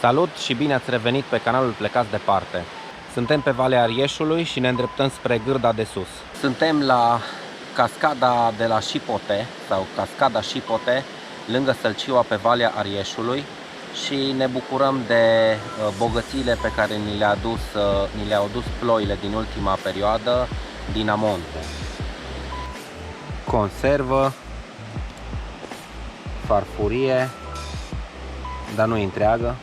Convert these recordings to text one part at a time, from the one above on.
Salut și bine ați revenit pe canalul Plecați Departe. Suntem pe Valea Arieșului și ne îndreptăm spre Gârda de Sus. Suntem la cascada de la Șipote sau cascada Șipote, lângă Sălcioa, pe Valea Arieșului, și ne bucurăm de bogățiile pe care ni le-au adus ploile din ultima perioadă din amonte. Conservă, farfurie, dar nu întreagă,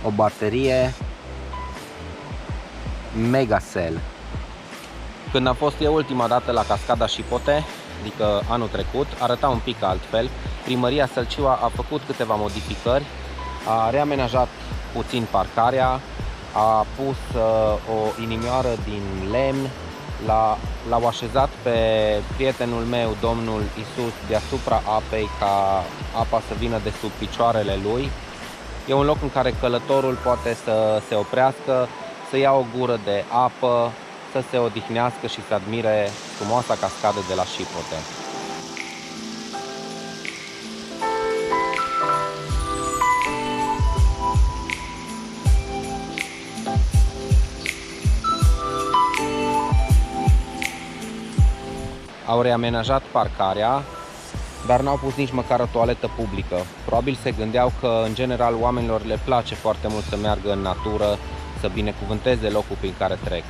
o baterie Megacell. Când am fost eu ultima dată la cascada Șipote, adică anul trecut, arăta un pic altfel. Primăria Sălcioa a făcut câteva modificări, a reamenajat puțin parcarea, a pus o inimioară din lemn, l-au așezat pe prietenul meu, domnul Isus, deasupra apei, ca apa să vină de sub picioarele lui. E un loc în care călătorul poate să se oprească, să ia o gură de apă, să se odihnească și să admire frumoasa cascadă de la Șipote. Au reamenajat parcarea, dar n-au pus nici măcar o toaletă publică. Probabil se gândeau că, în general, oamenilor le place foarte mult să meargă în natură, să binecuvânteze locul prin care trec.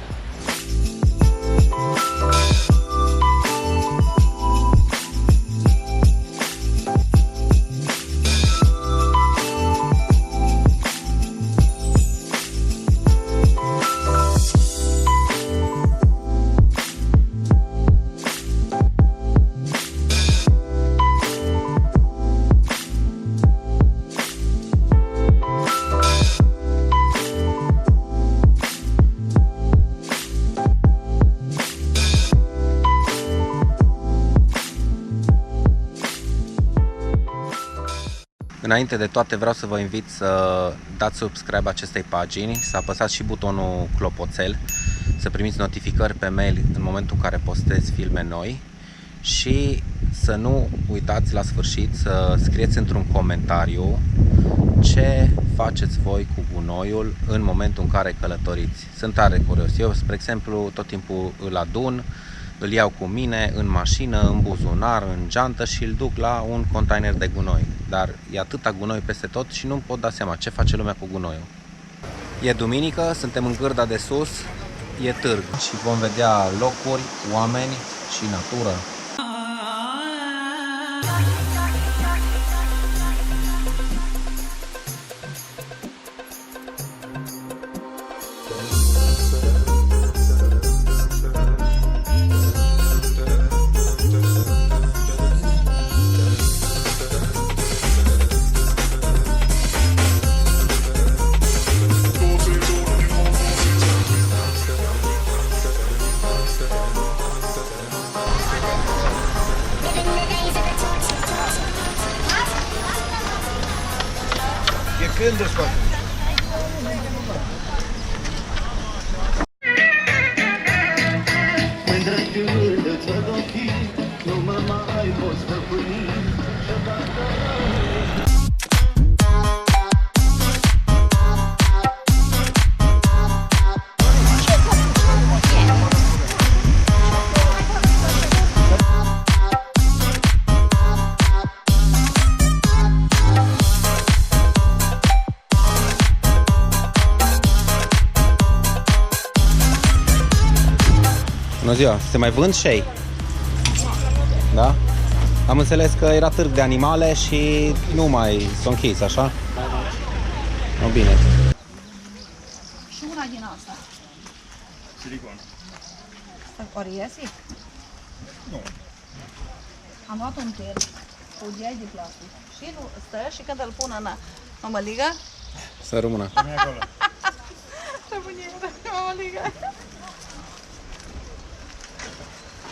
Înainte de toate vreau să vă invit să dați subscribe acestei pagini, să apăsați și butonul clopoțel, să primiți notificări pe mail în momentul în care postez filme noi și să nu uitați la sfârșit să scrieți într-un comentariu ce faceți voi cu gunoiul în momentul în care călătoriți. Sunt tare curios. Eu, spre exemplu, tot timpul îl adun, îl iau cu mine în mașină, în buzunar, în geantă și îl duc la un container de gunoi. Dar e atâta gunoi peste tot și nu-mi pot da seama ce face lumea cu gunoiul. E duminică, suntem în Gârda de Sus, e târg și vom vedea locuri, oameni și natură. Când o scoate? Bună ziua, se mai vând șei? Da? Am înțeles că era târg de animale și nu mai s-a închis, așa? No, bine. Și una din asta. Silicon. Ori iese? Nu. Am luat un tel cu geai de plastic și stă și când îl pun în mămăligă, Să rămână. Nu-i acolo. rămâne mămăligă.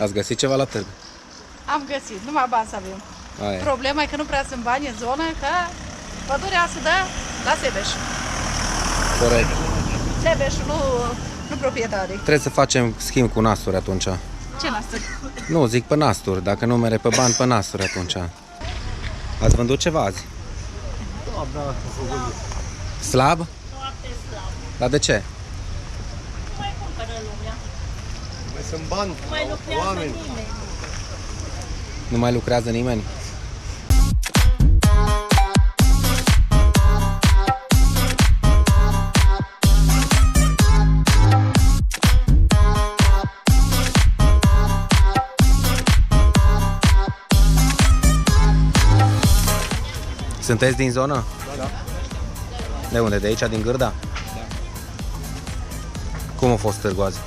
Ați găsit ceva la târg? Am găsit, numai bani să avem. Aia. Problema e că nu prea sunt bani în zonă, că pădurea se dă la Sebeș. Corect. Sebeș, nu proprietarii. Trebuie să facem schimb cu nasturi atunci. Ce nasturi? Nu, zic pe nasturi, dacă nu mere pe bani, pe nasturi atunci. Ați vândut ceva azi? slab, da, Slab? Foarte slab. Dar de ce? Nu mai cumpără lumea. mai sunt bani, Nu mai lucrează oameni. nimeni. Nu mai lucrează nimeni? Sunteți din zonă? Da. De unde? De aici, din Gârda? Da. Cum a fost târgul azi?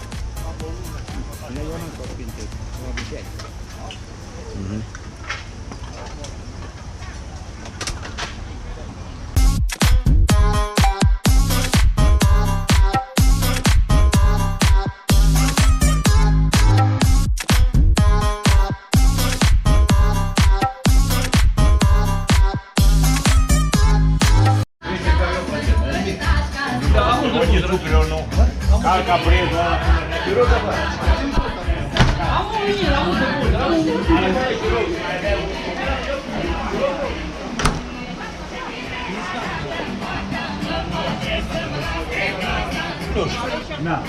Oggi subito no. Calca preso. Na.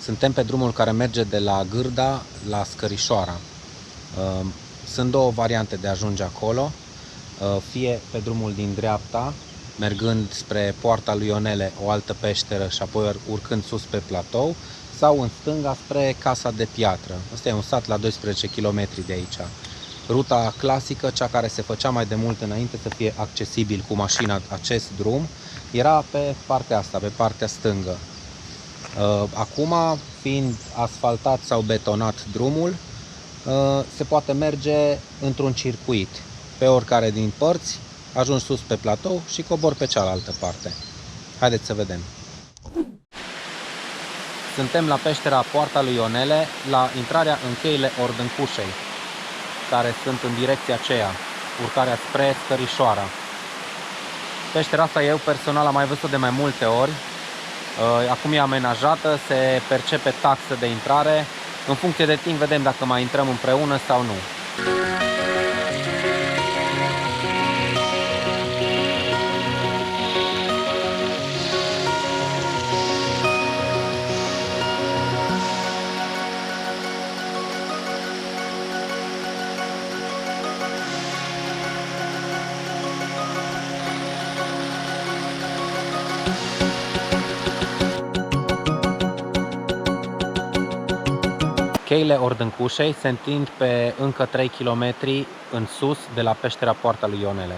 Suntem pe drumul care merge de la Gârda la Scărișoara. Sunt două variante de a ajunge acolo, fie pe drumul din dreapta, mergând spre Poarta lui Ionele, o altă peșteră și apoi urcând sus pe platou, sau în stânga spre Casa de Piatră. Asta e un sat la 12 km de aici. Ruta clasică, cea care se făcea mai de mult înainte să fie accesibil cu mașina acest drum, era pe partea asta, pe partea stângă. Acum, fiind asfaltat sau betonat drumul, se poate merge într-un circuit. Pe oricare din părți, ajungi sus pe platou și cobor pe cealaltă parte. Haideți să vedem. Suntem la peștera Poarta lui Ionele, la intrarea în cheile Ordâncușei, care sunt în direcția aceea, urcarea spre Scărișoara. Peștera asta eu personal am mai văzut de mai multe ori. Acum e amenajată, se percepe taxă de intrare. În funcție de timp vedem dacă mai intrăm împreună sau nu. Cheile Ordâncușei se întind pe încă 3 km în sus de la peștera Poarta lui Ionele.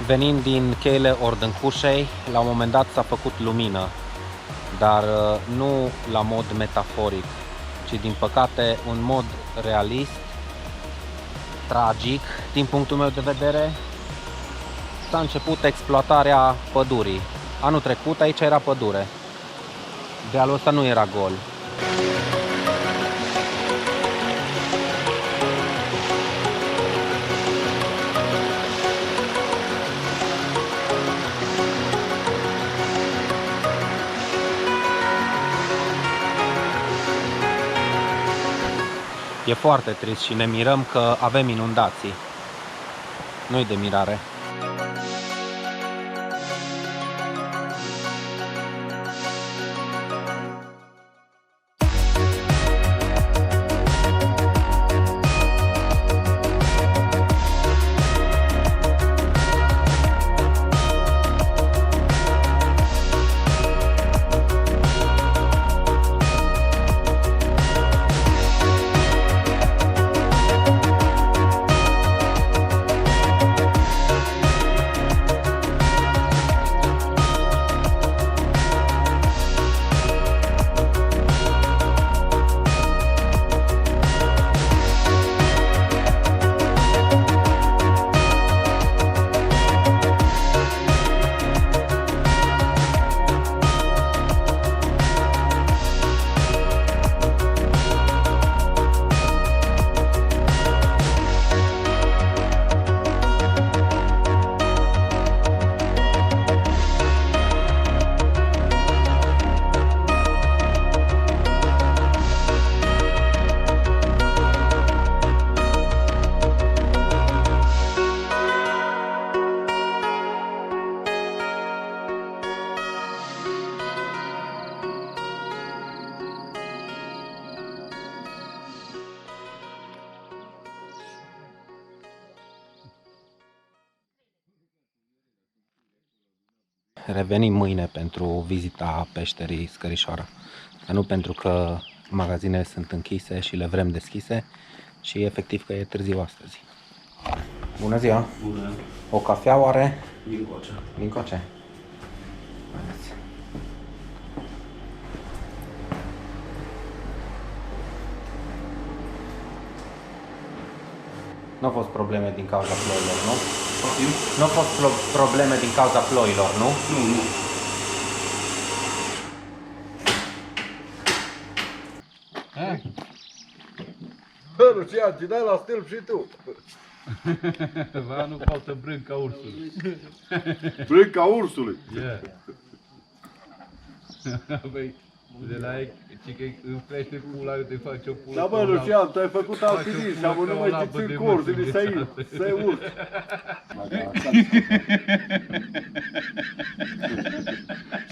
Venind din cheile Ordâncușei, la un moment dat s-a făcut lumină, dar nu la mod metaforic, ci din păcate un mod realist, tragic, din punctul meu de vedere. S-a început exploatarea pădurii. Anul trecut aici era pădure, dealul ăsta nu era gol. E foarte trist și ne mirăm că avem inundații. Nu-i de mirare. Revenim mâine pentru vizita peșterii Scărișoara. Dar nu pentru că magazinele sunt închise și le vrem deschise, ci efectiv că e târziu astăzi. Bună ziua! Bună! O cafea oare? Din Coce. Din Coce. Haideți. Nu au fost probleme din cauza ploilor, nu? Nu au fost probleme din cauza ploilor, nu? Nu, nu. Bă, Lucian, ți dai la stâlp și tu. Va, nu faltă brânca ursului. Brânca ursului. Yeah. Băi, de la ei, ci că îmi crește pula, eu te fac o pula. Da, bă, Lucian, tu ai făcut alpinist și am nu mai te țin cursele să-i urci.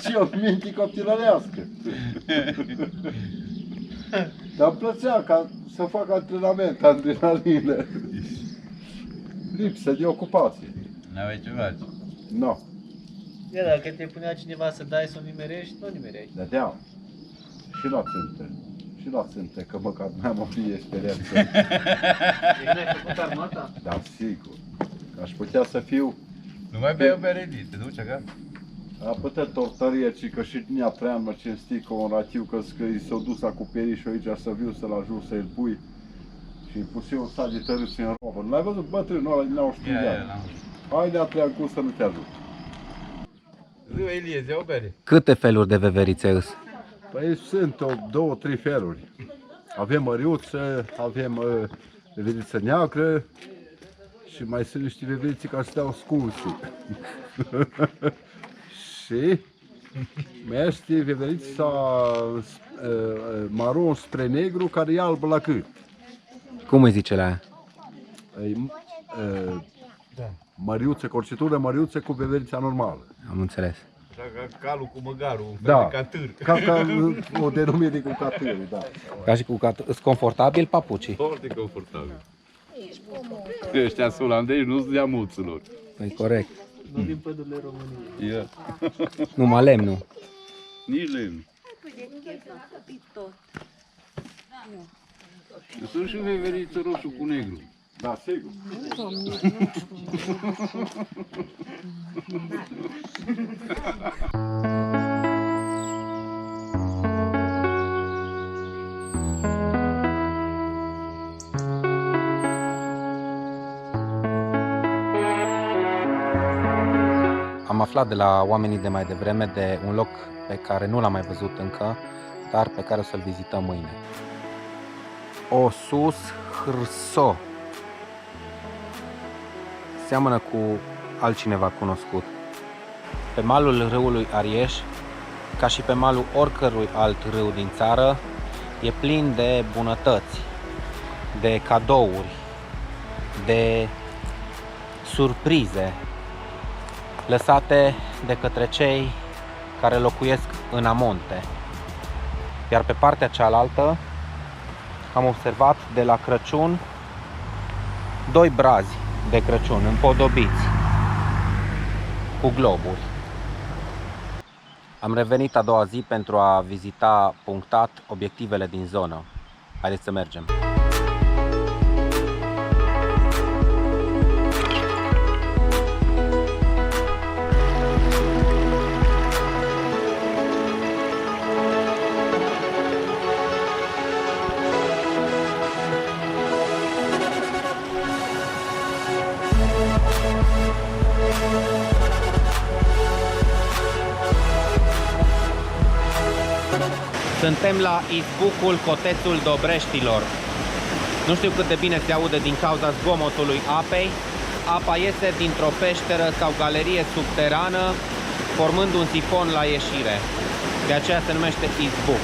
Și o minte copilărească. Dar îmi plăcea ca să fac antrenament, adrenalină. Lipsă de ocupație. N-aveai ceva? Nu. Ia, dacă te punea cineva să dai să o nimerești, nu o nimereai. Dădeam. Și la țântă. Și la țântă, că măcar n-am o fie experiență. N-ai făcut armata? Dar sigur. Aș putea să fiu Nu mai bei o bere de, te duci acasă? a putea tortărie, ci că și Nia Prean mă cinsti cu un ratiu că i s-o dus acoperișul aici să viu să-l ajut să-l pui. Și îi pus eu un sat de tărâți în robă. Nu l-ai văzut bătrânul ăla din 91 de ani? Haide, a treia cum să nu te ajut. Ziua Elieze, ia o bere. Câte feluri de veverițe îs? Păi sunt două, trei feluri. Avem măriuță, avem veveriță neagră și mai sunt niște veverițe care stau ascunse. Și mai este veverița maron spre negru care e albă la cât. Cum îi zice la aia? Măriuță, corcitură măriuță cu veverița normală. Am înțeles. Așa ca calul cu măgarul, un fel Da, de catâr. ca o denumire cu catâri, da. Ca și cu îs confortabil papucii. Foarte confortabil. Ăștia sunt olandezi, nu sunt neamuților. Păi corect. Nu din pădurile României. Ia. Numai lemnul. Nici lemn. Sunt și veveriță roșu cu negru. Da, sigur. Am aflat de la oamenii de mai devreme de un loc pe care nu l-am mai văzut încă, dar pe care o să-l vizităm mâine. Osus Hrso. Seamănă cu altcineva cunoscut. Pe malul râului Arieș, ca și pe malul oricărui alt râu din țară, e plin de bunătăți. de cadouri, de surprize lăsate de către cei care locuiesc în amonte. Iar pe partea cealaltă am observat de la Crăciun 2 brazi de Crăciun împodobiți cu globuri. Am revenit a doua zi pentru a vizita punctat obiectivele din zonă. Haideți să mergem! Suntem la izbucul Cotețul Dobreștilor. Nu știu cât de bine se aude din cauza zgomotului apei. Apa iese dintr-o peșteră sau galerie subterană, formând un sifon la ieșire. De aceea se numește izbuc.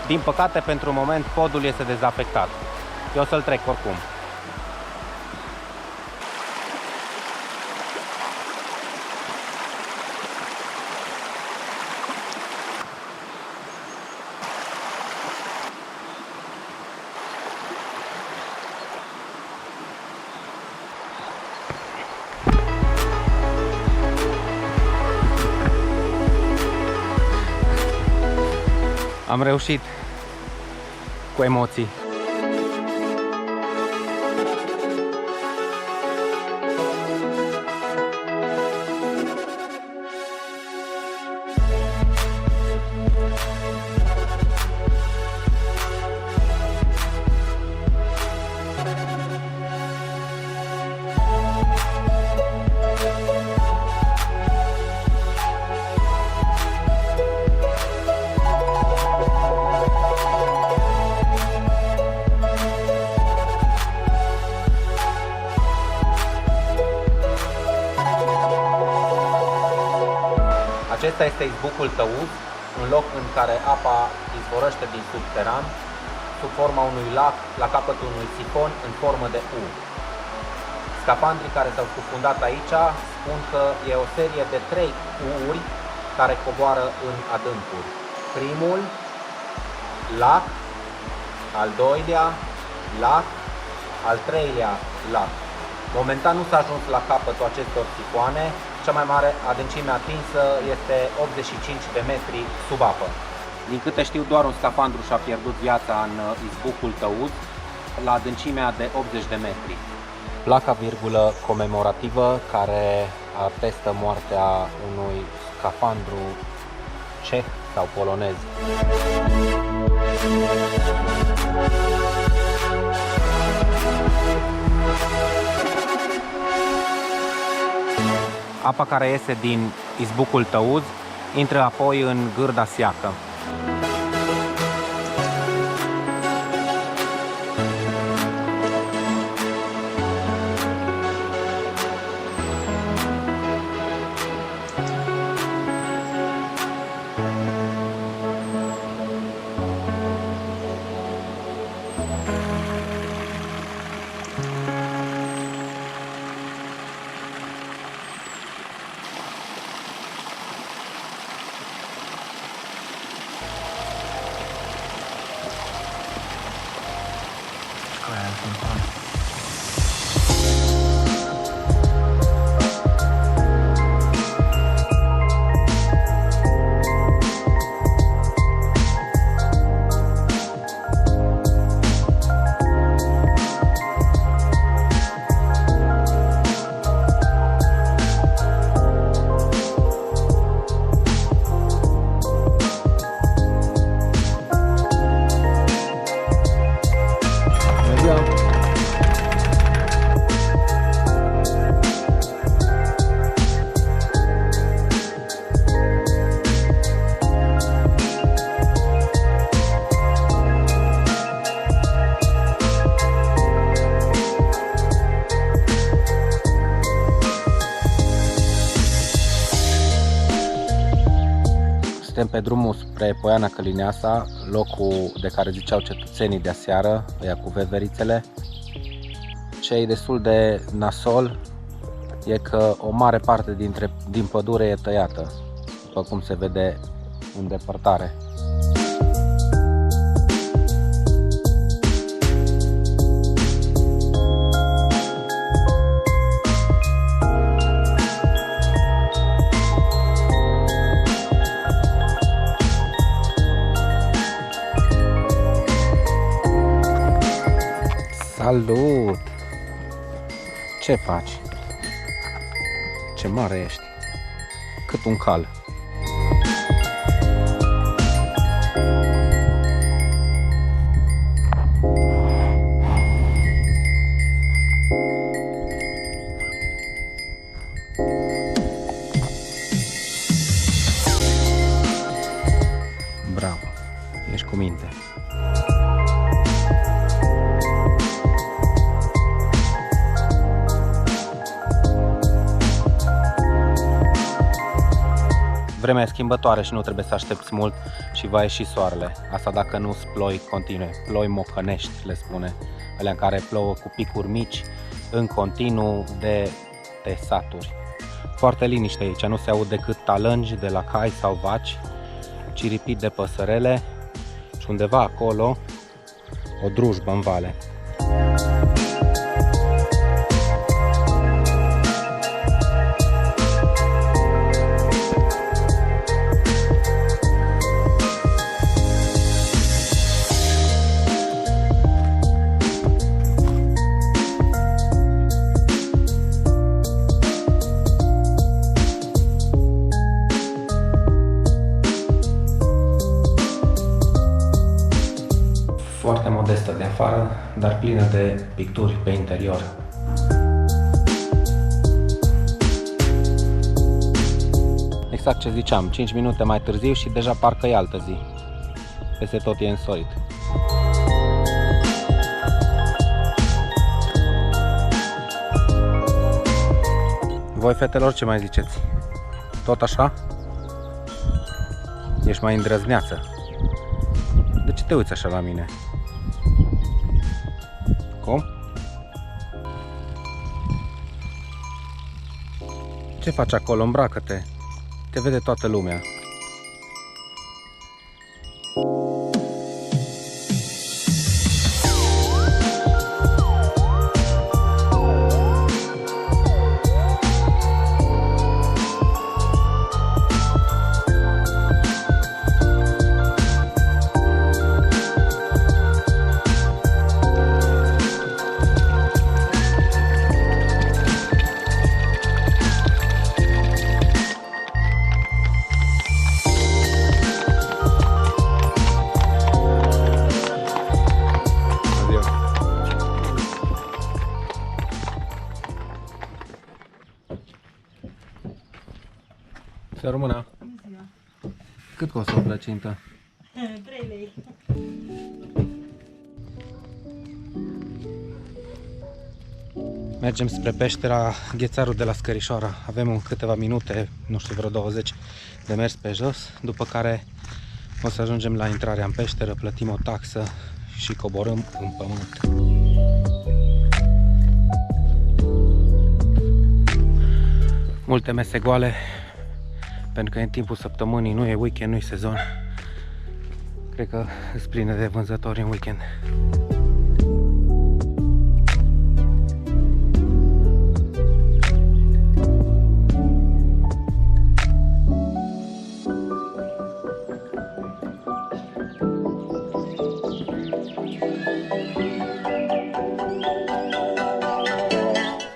Din păcate, pentru moment, podul este dezafectat. Eu o să-l trec oricum. Am reușit cu emoții. Acesta este izbucul Tăuz, un loc în care apa izvorăște din subteran, sub forma unui lac, la capătul unui sifon în formă de U. Scafandrii care s-au scufundat aici spun că e o serie de 3 U-uri care coboară în adâncuri. Primul, lac, al doilea, lac, al treilea, lac. Momentan nu s-a ajuns la capătul acestor sifoane. Cea mai mare adâncime atinsă este 85 de metri sub apă. Din câte știu, doar un scafandru și-a pierdut viața în izbucul Tăuz, la adâncimea de 80 de metri. Placa virgulă comemorativă care atestă moartea unui scafandru ceh sau polonez. Apa care iese din izbucul Tăuz intră apoi în Gârda Siacă. Suntem pe drumul spre Poiana Călineasa, locul de care ziceau cetățenii de aseară, ăia cu veverițele. Ce e destul de nasol e că o mare parte din pădure e tăiată, după cum se vede în depărtare. Salut! Ce faci? Ce mare ești! Cât un cal! Bravo! Ești cu minte! Vremea e schimbătoare și nu trebuie să aștepți mult și va ieși soarele. Asta dacă nu sunt ploi continue, ploi mocănești le spune, alea în care plouă cu picuri mici în continuu de saturi. Foarte liniște aici, nu se aud decât talângi de la cai sau vaci, ciripit de păsărele și undeva acolo o drujbă în vale. Foarte modestă de afară, dar plină de picturi pe interior. Exact ce ziceam, 5 minute mai târziu și deja parcă e altă zi. Peste tot e însorit. Voi, fetelor, ce mai ziceți? Tot așa? Ești mai îndrăzneață. De ce te uiți așa la mine? Cum? Ce faci acolo? Îmbracă-te! Te vede toată lumea. Să rămână. Cât costă o plăcintă? 3 lei. Mergem spre peștera Ghețarul de la Scărișoara. Avem câteva minute, nu știu, vreo 20 de mers pe jos, după care o să ajungem la intrarea în peșteră, plătim o taxă și coborâm în pământ. Multe mese goale, pentru că în timpul săptămânii, nu e weekend, nu e sezon. Cred că îți pline de vânzători în weekend.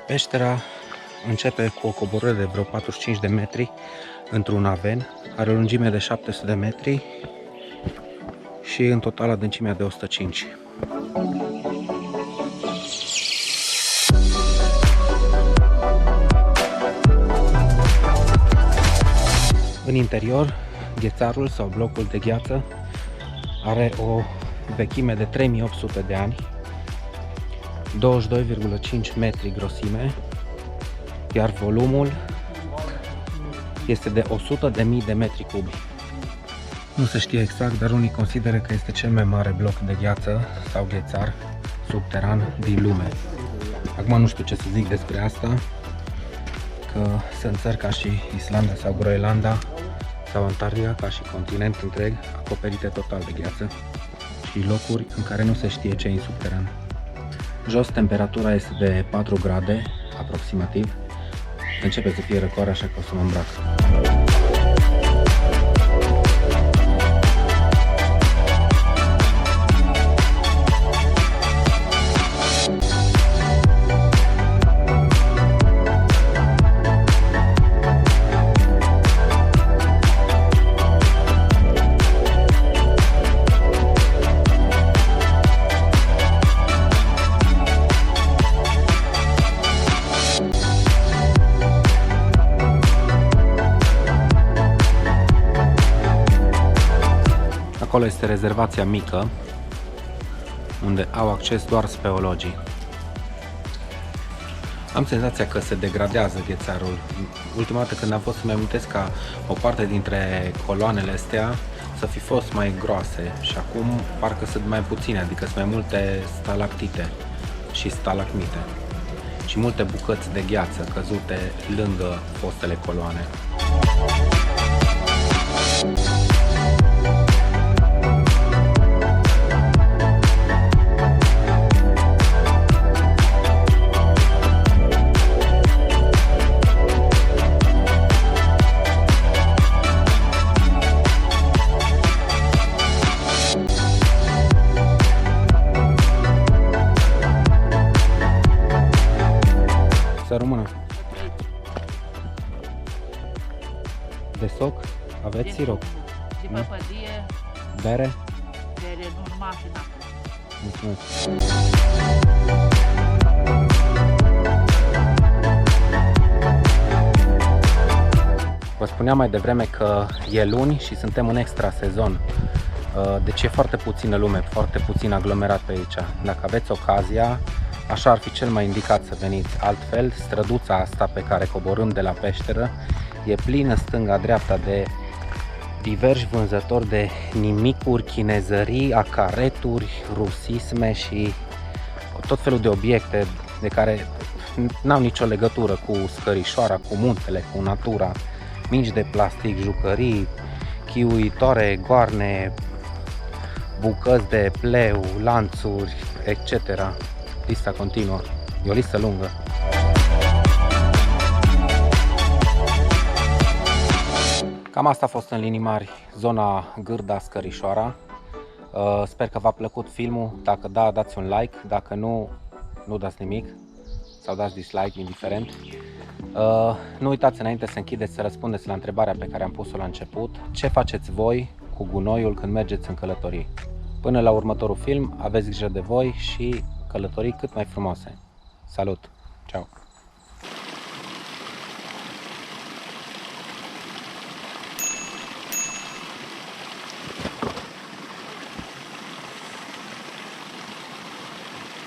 Peștera începe cu o coborâre de vreo 45 de metri într-un aven, are o lungime de 700 de metri și în total adâncimea de 105. În interior, ghețarul sau blocul de gheață are o vechime de 3800 de ani, 22,5 metri grosime, iar volumul este de 100.000 de metri cubi. Nu se știe exact, dar unii consideră că este cel mai mare bloc de gheață sau ghețar subteran din lume. Acum nu știu ce să zic despre asta, că sunt țări ca și Islanda sau Groenlanda sau Antarctica, ca și continent întreg, acoperite total de gheață și locuri în care nu se știe ce e în subteran. Jos temperatura este de 4 grade aproximativ. Începe să fie răcoare, așa că o să mă îmbrac. Acolo este rezervația mică, unde au acces doar speologii. Am senzația că se degradează ghețarul. Ultima dată când am fost să-mi amintesc ca o parte dintre coloanele astea să fi fost mai groase și acum parcă sunt mai puține, adică sunt mai multe stalactite și stalagmite și multe bucăți de gheață căzute lângă fostele coloane. Să rămână. De soc aveți sirop? De păpădie, Bere? bere normal și n-apă. Mulțumesc. Vă spuneam mai devreme că e luni și suntem în extra sezon. Deci e foarte puțină lume, foarte puțin aglomerat pe aici. Dacă aveți ocazia, așa ar fi cel mai indicat să veniți. Altfel, străduța asta pe care coborâm de la peșteră e plină stânga-dreapta de diversi vânzători de nimicuri, chinezării, acareturi, rusisme și tot felul de obiecte de care n-au nicio legătură cu Scărișoara, cu muntele, cu natura. Mingi de plastic, jucării, chiuitoare, goarne, bucăți de pleu, lanțuri, etc. Lista continuă. E o listă lungă. Cam asta a fost în linii mari zona Gârda Scărișoara. Sper că v-a plăcut filmul. Dacă da, dați un like. Dacă nu, nu dați nimic. Sau dați dislike, indiferent. Nu uitați înainte să închideți să răspundeți la întrebarea pe care am pus-o la început. Ce faceți voi cu gunoiul când mergeți în călătorii? Până la următorul film, aveți grijă de voi și călătorii cât mai frumoase. Salut! Ciao!